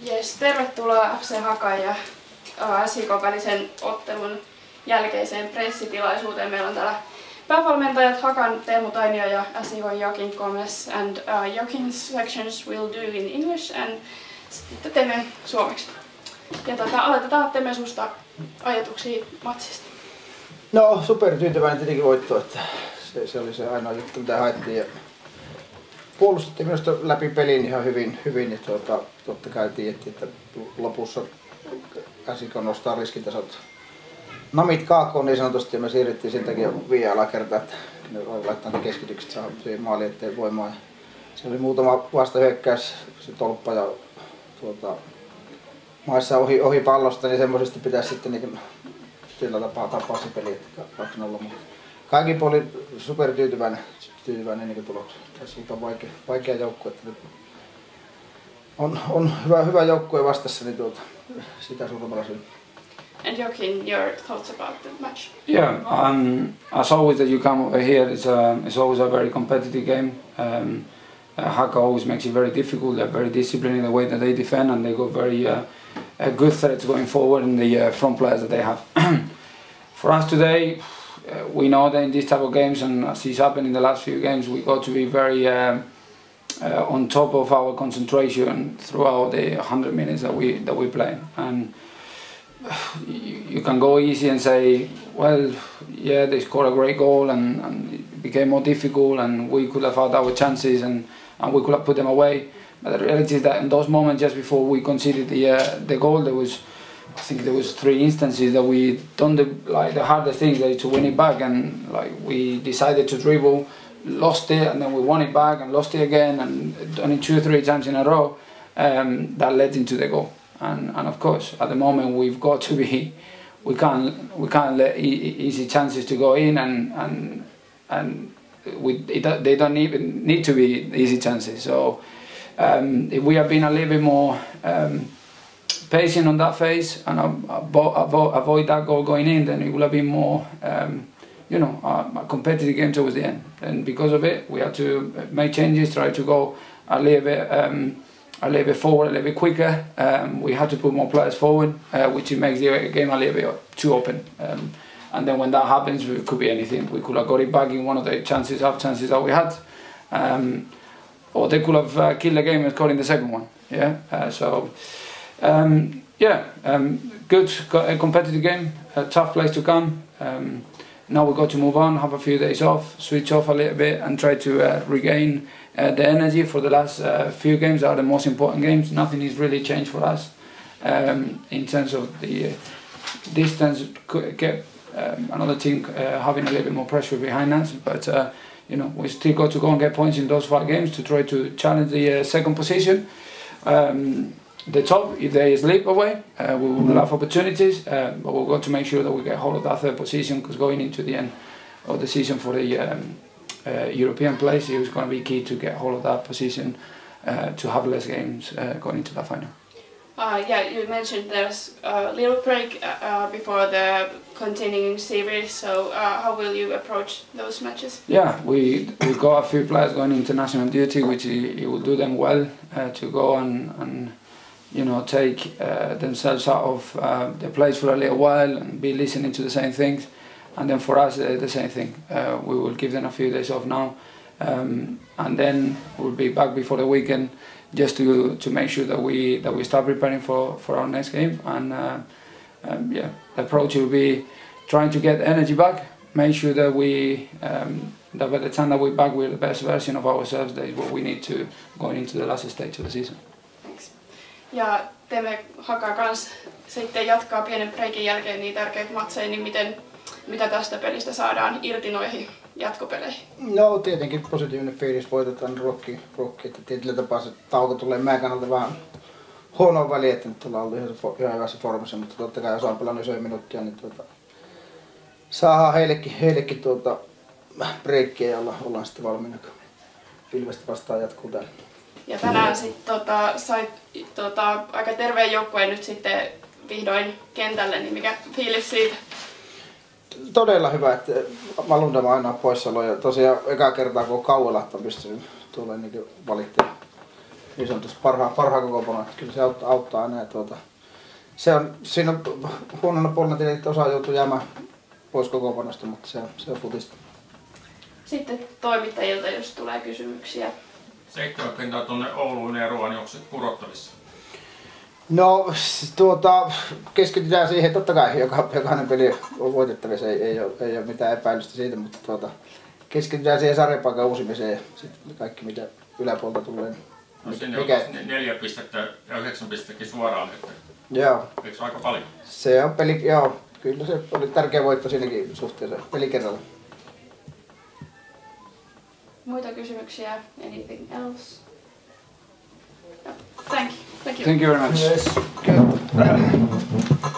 Yes, tervetuloa FC Hakan ja SJK välisen ottelun jälkeiseen pressitilaisuuteen. Meillä on täällä päävalmentajat Hakan, Teemu, Tainio ja SJK Joaquim and Joaquim's sections will do in English and sitten teemme suomeksi. Ja aloitetaan Teemme susta ajatuksia matsista. No, supertyytyväinen tietenkin voitto, että se oli se ainoa juttu mitä haettiin. Ja puolustettiin minusta läpi pelin ihan hyvin ja totta kai tiedettiin, että lopussa SJK nostaa riskitasot namit kaakoon niin sanotusti ja me siirryttiin sen takia viian alakertaan, että ne laittaa keskitykset saada siihen maaliin eteen voimaan. Se oli muutama vastahyökkäys, se tolppa ja maissa ohi pallosta, niin semmoisesta pitäisi sitten niin sillä tapaa se peli 2-0. Kaikin puolin supertyytyväinen niin tulokseen. Tässä on vaikea joukkue. On hyvä joukkue vastassa, niin sitä suuremmalla syyllä. And Joaquim, your thoughts about the match? Yeah, as always that you come over here, it's always a very competitive game. Haka always makes it very difficult. They're very disciplined in the way that they defend, and they got very good threats going forward in the front players that they have. For us today, we know that in these type of games, and as it's happened in the last few games, we got to be very on top of our concentration throughout the 100 minutes that we play. And you can go easy and say, well, yeah, they scored a great goal and it became more difficult and we could have had our chances and we could have put them away. But the reality is that in those moments just before we conceded the goal, I think there was 3 instances that we done the hardest things, like to win it back, and like we decided to dribble, lost it, and then we won it back and lost it again, and done it 2 or 3 times in a row. That led into the goal. And of course, at the moment we've got to be, we can't let easy chances to go in, and they don't even need to be easy chances. So if we have been a little bit more patient on that phase and avoid that goal going in, then it will have been more, a competitive game towards the end. And because of it, we had to make changes, try to go a little bit forward, a little bit quicker. We had to put more players forward, which makes the game a little bit too open. And then when that happens, it could be anything. We could have got it back in one of the chances that we had, or they could have killed the game and scored in the second one. Yeah. Good, a competitive game, a tough place to come. Now we've got to move on, have a few days off, switch off a little bit and try to regain the energy for the last few games are the most important games. Nothing has really changed for us in terms of the distance, get another team having a little bit more pressure behind us, but we still got to go and get points in those 5 games to try to challenge the second position. The top, if they slip away, we will have opportunities, but we've got to make sure that we get hold of that 3rd position, because going into the end of the season for the European place, it was going to be key to get hold of that position to have less games going into that final. Yeah, you mentioned there's a little break before the continuing series, so how will you approach those matches? Yeah, we got a few players going international duty, which it will do them well to go and take themselves out of the place for a little while and be listening to the same things. And then for us, the same thing. We will give them a few days off now, and then we'll be back before the weekend, just to make sure that we start preparing for our next game. And the approach will be trying to get energy back, make sure that that by the time that we're back, we're the best version of ourselves. That is what we need to go into the last stage of the season. Thanks. Ja Teemme Haka kanssa sitten jatkaa pienen breikin jälkeen niin tärkeitä matseja, niin mitä tästä pelistä saadaan irti noihin jatkopeleihin? No tietenkin positiivinen fiilis, voitetaan rokki, että tietyllä tapaa se tauko tulee meidän kannalta vähän huonoa väliä, että nyt ollaan ollut ihan hyvässä formissa, mutta totta kai jos on pelannut 9 minuuttia, niin saadaan heillekin breikkiä ja ollaan sitten valmiina, kun Ilvestä vastaan jatkuu täällä. Ja tänään sitten sait aika terveen joukkueen nyt sitten vihdoin kentälle, niin mikä fiilis siitä? Todella hyvä, että Malundama aina poissaolo ja tosiaan eka kertaa kun on Kauelahta pystynyt tuolla niin valittamaan niin sanotusti parhaan kokoonpanon. Kyllä se auttaa aina. Siinä on huonona puolena tietenkin, että osa joutuu jäämään pois kokoonpanosta, mutta se on futista. Sitten toimittajilta, jos tulee kysymyksiä. Seikkailukentää tuonne Ouluun ja Ruoan, onko se kurottavissa? No keskitytään siihen, totta kai jokainen peli on voitettavissa, ei ole mitään epäilystä siitä, mutta keskitytään siihen sarjapaikan uusimiseen ja sitten kaikki mitä yläpuolta tulee. No sinne on 4 pistettä ja 9 pistettäkin suoraan, että joo. eikö se aika paljon? Se on joo, kyllä se oli tärkeä voitto siinäkin suhteessa pelikerralla. Muita kysymyksiä? Anything else? No. Thank you. Thank you very much. Yes. Good.